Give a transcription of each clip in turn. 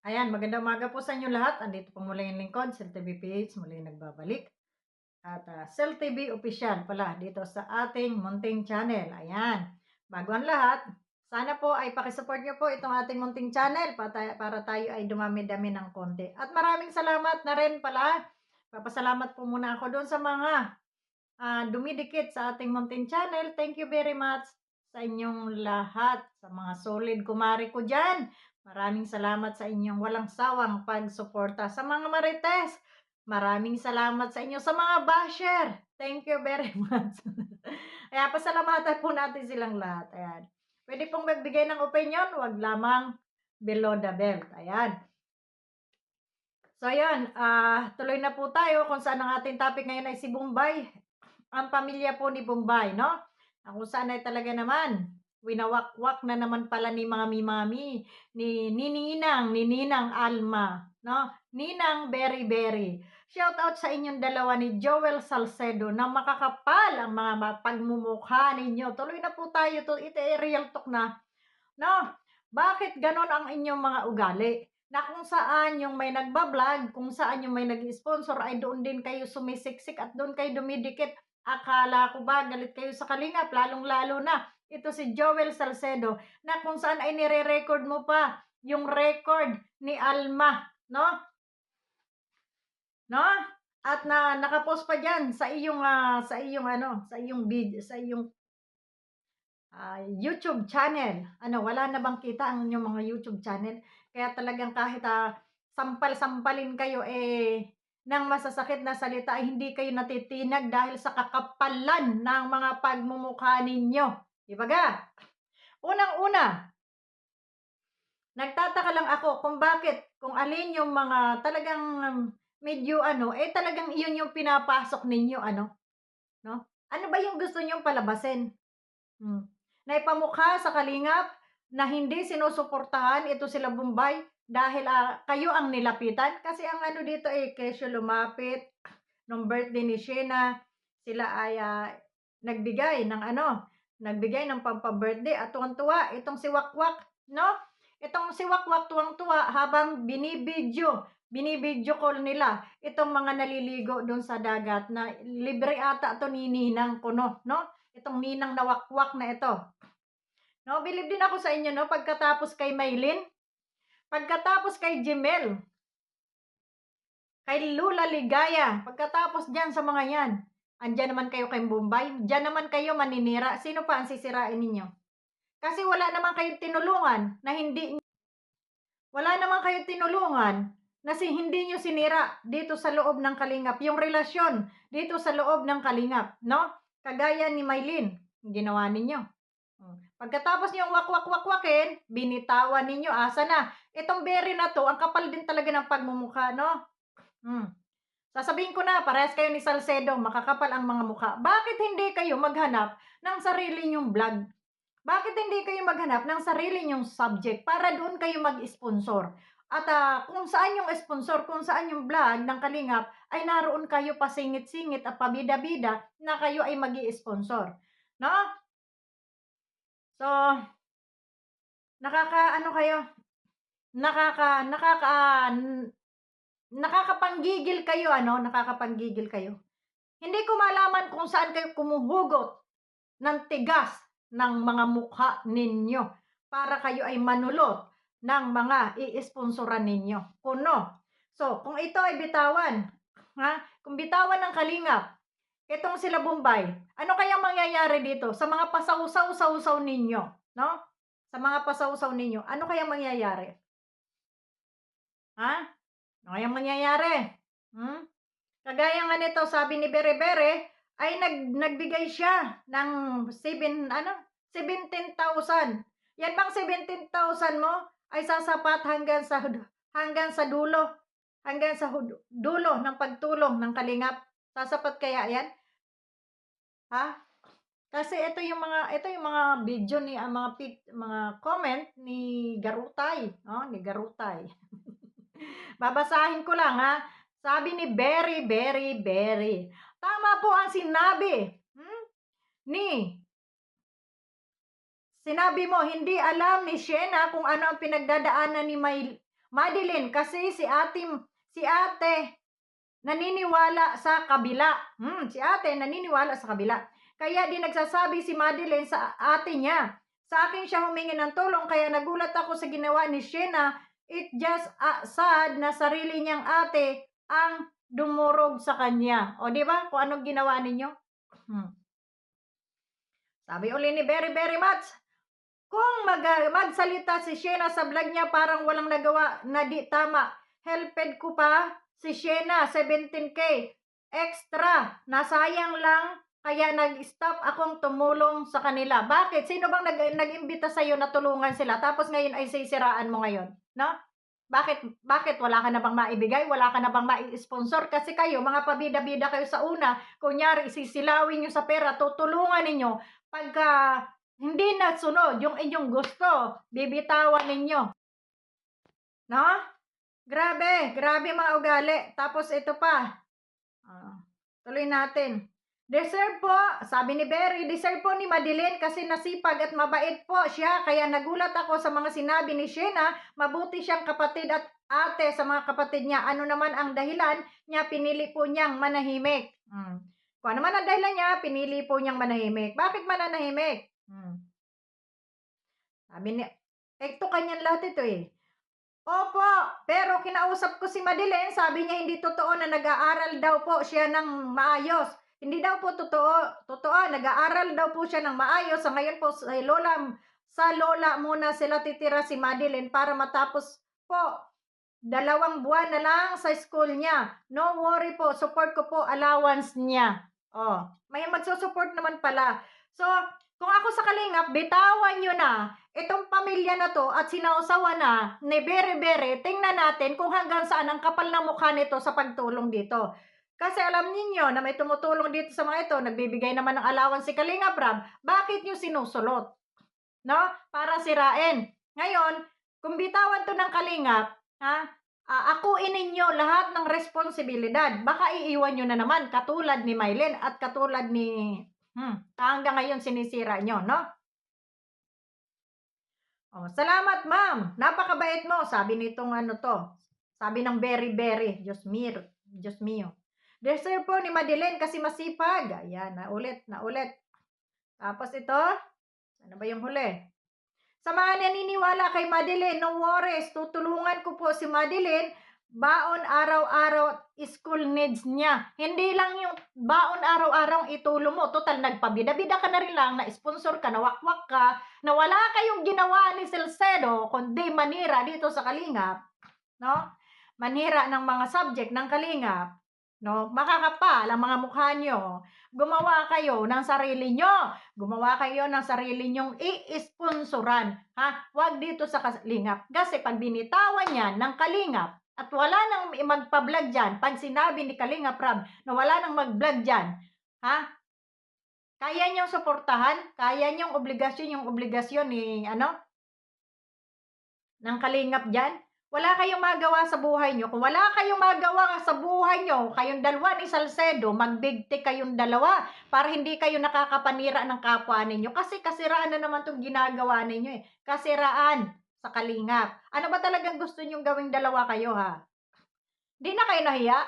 Ayan, magandang umaga po sa inyo lahat. Andito po muli yung lingkod, Sel TV PH, muli nagbabalik. At Sel TV Official pala dito sa ating munting channel. Ayan, bago ang lahat, sana po ay pakisupport nyo po itong ating munting channel para tayo ay dumami-dami ng konti. At maraming salamat na rin pala. Papasalamat po muna ako doon sa mga dumidikit sa ating munting channel. Thank you very much sa inyong lahat, sa mga solid kumari ko dyan. Maraming salamat sa inyong walang sawang pagsuporta. Sa mga marites, maraming salamat sa inyo. Sa mga basher, thank you very much. Kaya pasalamatan po natin silang lahat. Ayan. Pwede pong magbigay ng opinion, wag lamang below the belt. Ayan. So, ayan, tuloy na po tayo kung saan ang ating topic ngayon ay si Bombay. Ang pamilya po ni Bombay, no? Ang kung saan ay talaga naman, winawakwak na naman pala ni Mami Mami, ni Ninang Alma, no? Ninang Berry Berry. Shout out sa inyong dalawa ni Joel Salcedo na makakapal ang mga pagmumukha ninyo. Tuloy na po tayo to. Ito ay real talk na, no? Bakit ganon ang inyong mga ugali? Na kung saan yung may nagbablog, kung saan yung may nag-sponsor, ay doon din kayo sumisiksik at doon kayo dumidikit. Akala ko ba galit kayo sa Kalingap, lalong-lalo na ito si Joel Salcedo, na kung saan ay nire-record mo pa yung record ni Alma, no? No? At nakapost pa diyan sa iyong video, sa iyong YouTube channel. Ano, wala na bang kita ang inyong mga YouTube channel? Kaya talagang kahit sampal-sampalin kayo ng masasakit na salita ay hindi kayo natitinag dahil sa kakapalan ng mga pagmumukha ninyo. Di ba ga? Unang-una, nagtataka lang ako kung bakit, kung alin yung mga talagang medyo talagang iyon yung pinapasok ninyo, no? Ano ba yung gusto nyong palabasin? Na ipamukha sa Kalingap na hindi sinusuportahan ito sila Bombay dahil kayo ang nilapitan. Kasi ang dito kesyo lumapit nung birthday ni Shena, sila ay nagbigay ng pampa-birthday at tuwang-tuwa itong si Wakwak, no? Itong si Wakwak tuwang-tuwa habang binibidyo call nila itong mga naliligo doon sa dagat na libre ata to ni Ninang Kuno, no? Itong ninang na wakwak na ito. No, believe din ako sa inyo, no? Pagkatapos kay Maylin, pagkatapos kay Jemel, kay Lula Ligaya, pagkatapos dyan sa mga yan, andyan naman kayo kay Bombay, dyan naman kayo maninira. Sino pa ang sisirain ninyo? Kasi wala naman kayong tinulungan na hindi nyo sinira dito sa loob ng Kalingap. Yung relasyon dito sa loob ng Kalingap, no? Kagaya ni Maylin, ginawa ninyo. Pagkatapos niyong wakwak-wakwakin, binitawan ninyo, asa na. Itong berry na to, ang kapal din talaga ng pagmumukha, no? Sasabihin ko na, parehas kayo ni Salcedo, makakapal ang mga mukha. Bakit hindi kayo maghanap ng sarili nyong vlog? Bakit hindi kayo maghanap ng sarili nyong subject para doon kayo mag-sponsor? At kung saan yung sponsor, kung saan yung vlog ng Kalingap, ay naroon kayo pasingit-singit at pabida-bida na kayo ay mag-i-sponsor. No? So, nakakapanggigil kayo, nakakapanggigil kayo. Hindi ko malaman kung saan kayo kumuhugot ng tigas ng mga mukha ninyo para kayo ay manulot ng mga i-sponsoran ninyo. Kuno. So, kung ito ay bitawan, kung bitawan ng Kalingap, itong sila Bombay, ano kayang mangyayari dito sa mga pasaw-saw ninyo, no? Sa mga pasaw-saw ninyo, ano kayang mangyayari? Ano kayang mangyayari? Kagaya nga nito, sabi ni Bere Bere, ay nagbigay siya ng 17,000. Yan bang 17,000 mo ay sasapat hanggang sa dulo ng pagtulong ng Kalingap? Sasapat kaya yan? Kasi ito yung mga video ni mga comment ni Garutay, ni Garutay. Babasahin ko lang Sabi ni Berry, Berry, Berry. Tama po ang sinabi mo, hindi alam ni Shena kung ano ang pinagdadaanan ni Madeline, kasi si ate naniniwala sa kabila. Si ate naniniwala sa kabila. Kaya di nagsasabi si Madeline sa ate niya. Sa akin siya humingi ng tulong, kaya nagulat ako sa ginawa ni Shena. It just sad na sarili niyang ate ang dumurog sa kanya. O di ba? Kung anong ginawa ninyo? Sabi uli ni Very Very Much, kung magsalita si Shena sa vlog niya, parang walang nagawa na di tama. Helped ko pa si Shena, 17K. Extra, nasayang lang, kaya nag-stop akong tumulong sa kanila. Bakit? Sino bang nag-imbita sa'yo na tulungan sila? Tapos ngayon ay sisiraan mo ngayon, no? Bakit wala ka na bang maibigay? Wala ka na bang mai-sponsor? Kasi kayo, mga pabida-bida kayo sa una, kunyari, sisilawin nyo sa pera, tutulungan ninyo. Pagka hindi nasunod yung inyong gusto, bibitawan ninyo. No? Grabe mga ugali. Tapos ito pa. Tuloy natin. Deserve po, sabi ni Berry, deserve po ni Madeline kasi nasipag at mabait po siya. Kaya nagulat ako sa mga sinabi ni Shena. Mabuti siyang kapatid at ate sa mga kapatid niya. Ano naman ang dahilan niya? Pinili po niyang manahimik. Kung ano naman ang dahilan niya, pinili po niyang manahimik. Bakit mananahimik? Sabi niya, ito kanyan lahat ito eh. Opo, pero kinausap ko si Madeline, sabi niya hindi totoo na nag-aaral daw po siya ng maayos. Hindi daw po totoo, nag-aaral daw po siya ng maayos. Sa ngayon po sa lola muna sila titira si Madeline para matapos po 2 buwan na lang sa school niya. No worry po, support ko po allowance niya. May magsusupport naman pala. So, kung ako sa Kalingap, bitawan nyo na itong pamilya na to at sinausawa na ni Bere Bere, tingnan natin kung hanggang saan ang kapal ng mukha nito sa pagtulong dito. Kasi alam niyo na may tumutulong dito sa mga ito, nagbibigay naman ng allowance si Kalingap Rab, bakit nyo sinusulot? No? Para sirain. Ngayon, kung bitawan to ng Kalingap, akuin ninyo lahat ng responsibilidad. Baka iiwan nyo na naman, katulad ni Mylene at katulad ni hanggang ngayon sinisira nyo, no? Salamat, ma'am. Napakabait mo. Sabi nitong ano to. Sabi ng Very Very. Diyos mio. Deserve po ni Madeline kasi masipag. Ayan, naulit. Tapos ito. Ano ba yung huli? Sa mga naniniwala kay Madeline, no worries. Tutulungan ko po si Madeline. Baon araw-araw school needs niya. Hindi lang yung baon araw-araw itulong mo. Total, nagpabida-bida ka na rin lang, na-sponsor ka, nawakwak ka, na wala kayong ginawa ni Salcedo, kundi manira dito sa Kalingap. No? Manira ng mga subject ng Kalingap. No? Makakapal ang mga mukha nyo. Gumawa kayo ng sarili nyo. Gumawa kayo ng sarili nyong i-sponsoran. Huwag dito sa Kalingap. Kasi pag binitawan yan ng Kalingap, at wala nang magpa-vlog dyan, pag sinabi ni Kalingap Rab na wala nang mag-vlog dyan, kaya niyong suportahan, kaya niyong yung obligasyon ni, ng Kalingap dyan, wala kayong magawa sa buhay nyo. Kung wala kayong magawa sa buhay nyo, kayong dalawa ni Salcedo, magbigti kayong dalawa para hindi kayo nakakapanira ng kapwa ninyo. Kasi kasiraan na naman itong ginagawa ninyo eh. Kasiraan sa Kalingap. Ano ba talagang gusto nyong gawing dalawa kayo Di na kayo nahiya?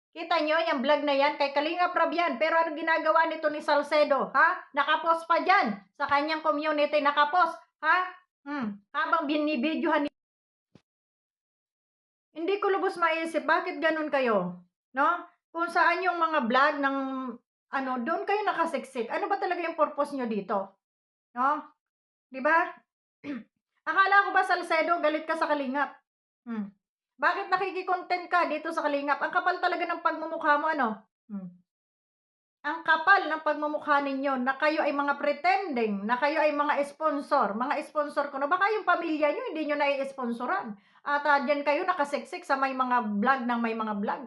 Kita nyo, yung vlog na yan, kay Kalingap Rab yan. Pero ano ginagawa nito ni Salcedo? Nakapost pa dyan sa kanyang community. Nakapost. Habang binibidyohan. Hindi ko lubos maisip, bakit ganun kayo? No? Kung saan yung mga vlog ng, doon kayo nakasiksik. Ano ba talaga yung purpose nyo dito? No? Di ba? Akala ko ba, Salcedo, galit ka sa Kalingap? Bakit nakikikontent ka dito sa Kalingap? Ang kapal talaga ng pagmumukha mo, Ang kapal ng pagmumukha ninyo na kayo ay mga pretending, na kayo ay mga sponsor. Mga sponsor ko na. Baka yung pamilya nyo, hindi nyo na-i-sponsoran. At dyan kayo nakasiksik sa may mga vlog ng may mga vlog,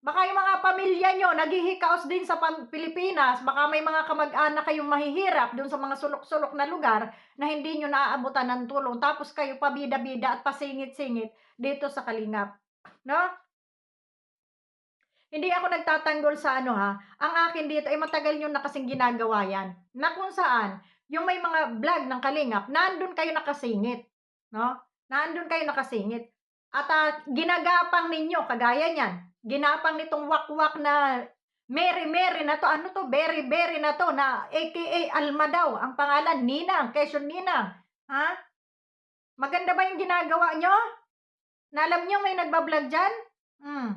Baka yung mga pamilya nyo, naghihikaos din sa Pilipinas, baka may mga kamag-anak kayong mahihirap doon sa mga sulok-sulok na lugar na hindi nyo naaabutan ng tulong. Tapos kayo pabida-bida at pasingit-singit dito sa Kalingap. No? Hindi ako nagtatanggol sa Ang akin dito ay matagal nyo na kasing ginagawa yan. Na kung saan, yung may mga vlog ng Kalingap, nandun kayo nakasingit. No? Nandun kayo nakasingit. At ginagapang ninyo, kagaya niyan, ginapang nitong wakwak na Mary Mary na to, ano to, Berry Berry na to, na aka Alma daw, ang pangalan, Ninang, Quezon Ninang. Ha? Maganda ba yung ginagawa nyo? Na alam nyo may nagbablog dyan? Hmm.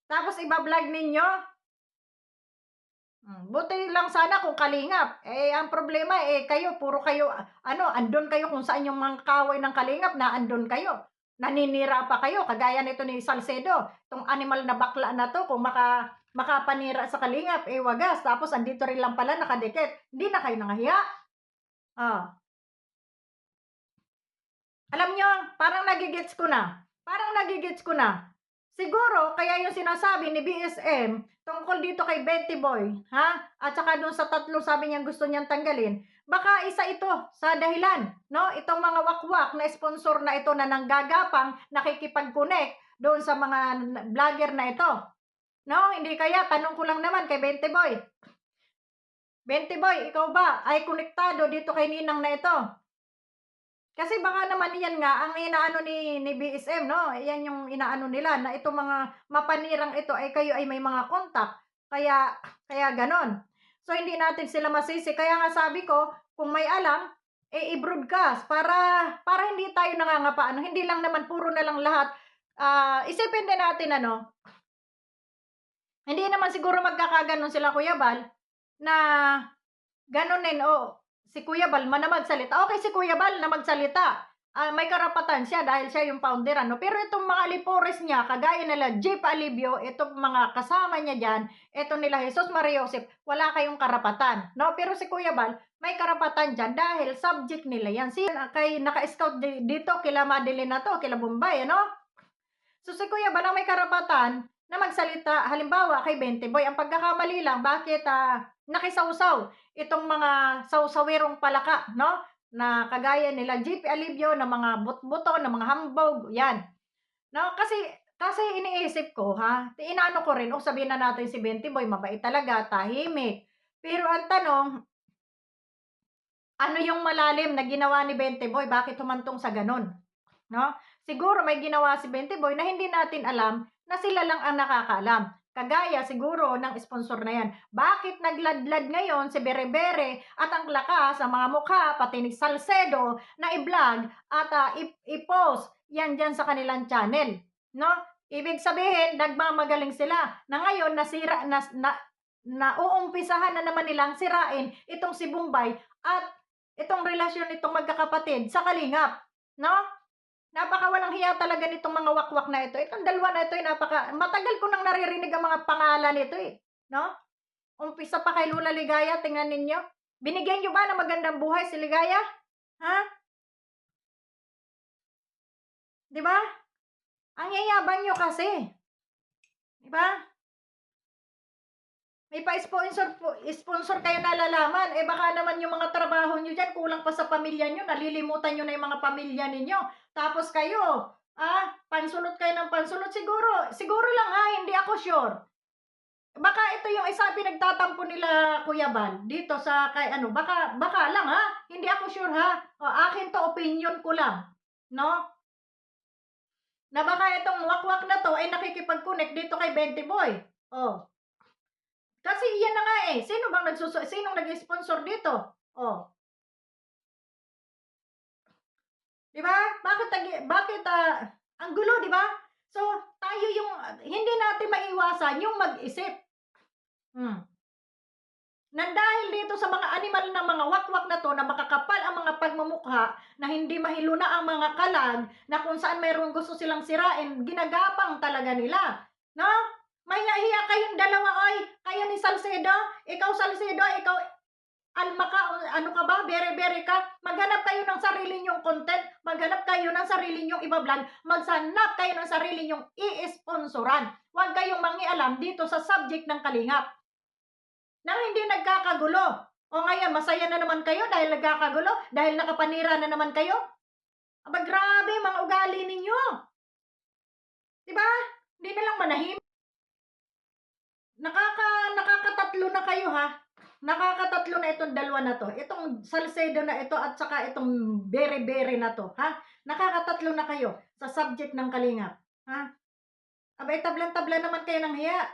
Tapos ibablog ninyo? Buti lang sana kung kalingap. Ang problema, kayo, puro kayo, andun kayo kung saan yung mga kaway ng kalingap, na andun kayo. Naninira pa kayo, kagaya nito ni Salcedo. Itong animal na bakla na to, kung makapanira sa kalingap, wagas. Tapos andito rin lang pala nakadikit. Hindi na kayo nangahiya. Alam nyo, parang nagigets ko na. Siguro, kaya yung sinasabi ni BSM tungkol dito kay Betty Boy, ha? At saka dun sa tatlo sabi niya gusto niyang tanggalin, baka isa ito sa dahilan, no? Itong mga wakwak na sponsor na ito na nanggagapang nakikipag-connect doon sa mga vlogger na ito. No? Hindi kaya, tanong ko lang naman kay Betty Boy. Betty Boy, ikaw ba ay konektado dito kay Ninang na ito? Kasi baka naman yan nga, ang inaano ni BSM, no? Yan yung inaano nila, na itong mga mapanirang ito ay kayo ay may mga kontak. Kaya ganon. So, hindi natin sila masisi. Kaya nga sabi ko, kung may alam, i-broadcast para hindi tayo nangangapa. Hindi lang naman puro na lang lahat. Isipin din natin, hindi naman siguro magkakaganon sila, Kuya Bal, na ganonin, si Kuya Bal man na magsalita. Okay, si Kuya Bal na magsalita. May karapatan siya dahil siya yung founder, Pero itong mga lipores niya, kagaya nila Jeep Alibio, itong mga kasama niya dyan, ito nila Jesus Maria Joseph, wala kayong karapatan, no? Pero si Kuya Bal, may karapatan dyan dahil subject nila yan. Kay naka-scout dito, kila Madeline na to, kila Bombay, So si Kuya Bal ang may karapatan na magsalita, halimbawa kay 20 Boy. Ang pagkakamali lang, bakit nakisawsaw itong mga sawsawerong palaka, no? Na kagaya nila JP Alibio, na mga butbuto, na mga hambog, yan. No? Kasi iniisip ko, inaano ko rin, sabihin na natin si 20 Boy, mabait talaga, tahimik. Pero ang tanong, ano yung malalim na ginawa ni 20 Boy? Bakit humantong sa ganon? No? Siguro may ginawa si 20 Boy na hindi natin alam, na sila lang ang nakakaalam. Kagaya siguro ng sponsor na yan. Bakit nagladlad ngayon si Bere-Bere at ang lakas sa mga mukha, pati ni Salcedo, na i-vlog at i-post yan dyan sa kanilang channel? No? Ibig sabihin, nagmamagaling sila. Na ngayon, nauumpisahan na naman nilang sirain itong si Bombay at itong relasyon nitong magkakapatid sa kalingap. No? Napakawalang hiya talaga nitong mga wakwak na ito. Itong dalawa na ito, matagal ko nang naririnig ang mga pangalan nito, no? Umpisa pa kay Lula Ligaya, tingnan ninyo. Binigyan nyo ba ng magandang buhay si Ligaya? Ha? Di ba? Ang yayabang nyo kasi. Di ba? May pa-sponsor kayo nalalaman. Baka naman yung mga trabaho nyo dyan, kulang pa sa pamilya nyo, nalilimutan nyo na yung mga pamilya ninyo. Tapos kayo, pansulot kayo ng pansulot. Siguro lang hindi ako sure. Baka ito yung isa pinagtatampo nila, Kuya Bal, dito sa kay baka lang hindi ako sure akin to, opinion ko lang, no? Na baka itong wakwak na to ay nakikipag-connect dito kay 20 Boy. Kasi yan na nga sinong nag-sponsor dito? Di ba? Bakit ang gulo, di ba? So, tayo yung hindi natin maiwasan yung mag-isip. Nang dahil dito sa mga animal ng mga wakwak na to, na makakapal ang mga pagmumukha, na hindi mahiluna ang mga kalag, na kung saan mayroong gusto silang sirain, ginagapang talaga nila. No? May nahiya kayong dalawa, kayo ni Salcedo, ikaw Salcedo, ikaw Alma ka, ka ba, bere-bere ka, maghanap kayo ng sarili nyong content, maghanap kayo ng sarili nyong ibablog, magsanap kayo ng sarili nyong i-sponsoran. Huwag kayong mangialam dito sa subject ng kalingap. Nang hindi nagkakagulo. Ngayon, masaya na naman kayo dahil nagkakagulo, dahil nakapanira na naman kayo. Grabe, mga ugali ninyo. Diba? Hindi na lang manahimik. Nakakatatlo na kayo, Nakakatatlo na itong dalawa na to. Itong Salcedo na ito at saka itong Bere-Bere na to, ha? Nakakatatlo na kayo sa subject ng Kalingap, ha? Abay, tablan-tabla naman kayo ng hiya,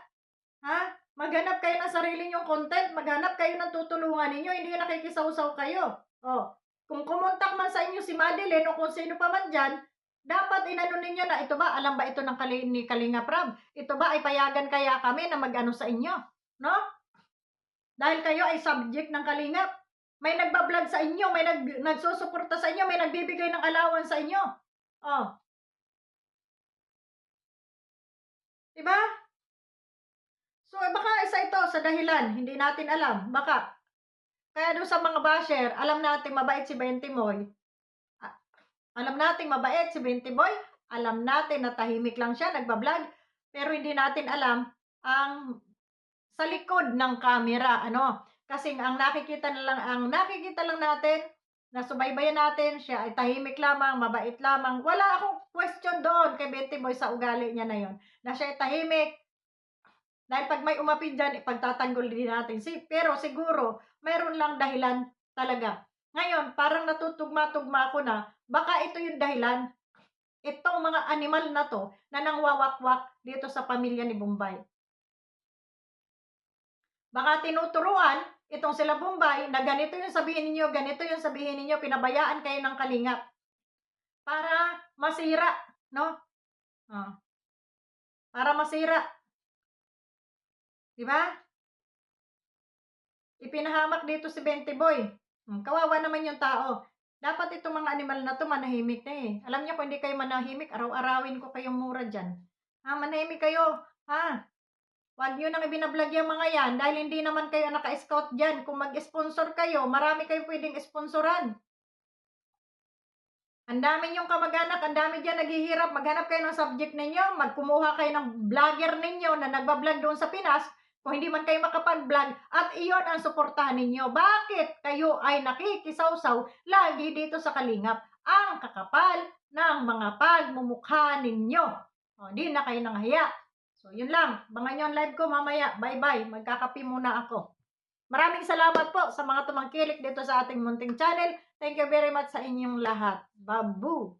ha? Maghanap kayo ng sarili nyong content, maghanap kayo ng tutulungan ninyo, hindi yung nakikisaw-saw kayo. Oh, kung kumontak man sa inyo si Madeline o kung sino pa man dyan, dapat inano ninyo na ito ba, alam ba ito ng ni Kalinga Prab? Ito ba ay payagan kaya kami na mag-ano sa inyo? No? Dahil kayo ay subject ng Kalingap. May nagbablog sa inyo, may nagsusuporta sa inyo, may nagbibigay ng allowance sa inyo. Oh. Diba? So, baka isa ito sa dahilan, hindi natin alam. Baka. Kaya doon sa mga basher, alam natin mabait si Bentimoy. Alam natin mabait si Bentimoy. Alam natin na tahimik lang siya, nagbablog. Pero hindi natin alam ang sa likod ng camera, ano? Kasi ang nakikita lang natin, na subaybayan natin, siya ay tahimik lamang, mabait lamang. Wala akong question doon kay Bentimoy sa ugali niya na yon. Na siya ay tahimik. Dahil pag may umapid dyan, ipagtatanggol din natin. Pero siguro, mayroon lang dahilan talaga. Ngayon, parang natutugma-tugma ko na, baka ito yung dahilan. Itong mga animal na to, na nangwawakwak dito sa pamilya ni Bombay. Baka tinuturuan itong sila Bombay na ganito yung sabihin ninyo, ganito yung sabihin ninyo, pinabayaan kayo ng Kalingap. Para masira, no? Para masira. Diba? Ipinahamak dito si Bentiboy. Kawawa naman yung tao. Dapat itong mga animal na to manahimik na eh. Alam niyo kung hindi kayo manahimik, araw-arawin ko kayong mura dyan. Manahimik kayo. Huwag nyo nang ibinablog yung mga yan dahil hindi naman kayo naka-scout dyan. Kung mag-sponsor kayo, marami kayo pwedeng sponsoran. Ang dami nyong kamag-anak, ang dami dyan naghihirap. Maghanap kayo ng subject ninyo, magkumuha kayo ng vlogger ninyo na nagbablog doon sa Pinas, kung hindi man kayo makapag-vlog, at iyon ang suportahan ninyo. Bakit kayo ay nakikisawsaw lagi dito sa Kalingap? Ang kakapal ng mga pagmumukha ninyo. Hindi na kayo nanghiya. So, yun lang. Abangan nyo ang live ko mamaya. Bye-bye. Magkakapi muna ako. Maraming salamat po sa mga tumangkilik dito sa ating munting channel. Thank you very much sa inyong lahat. Babu!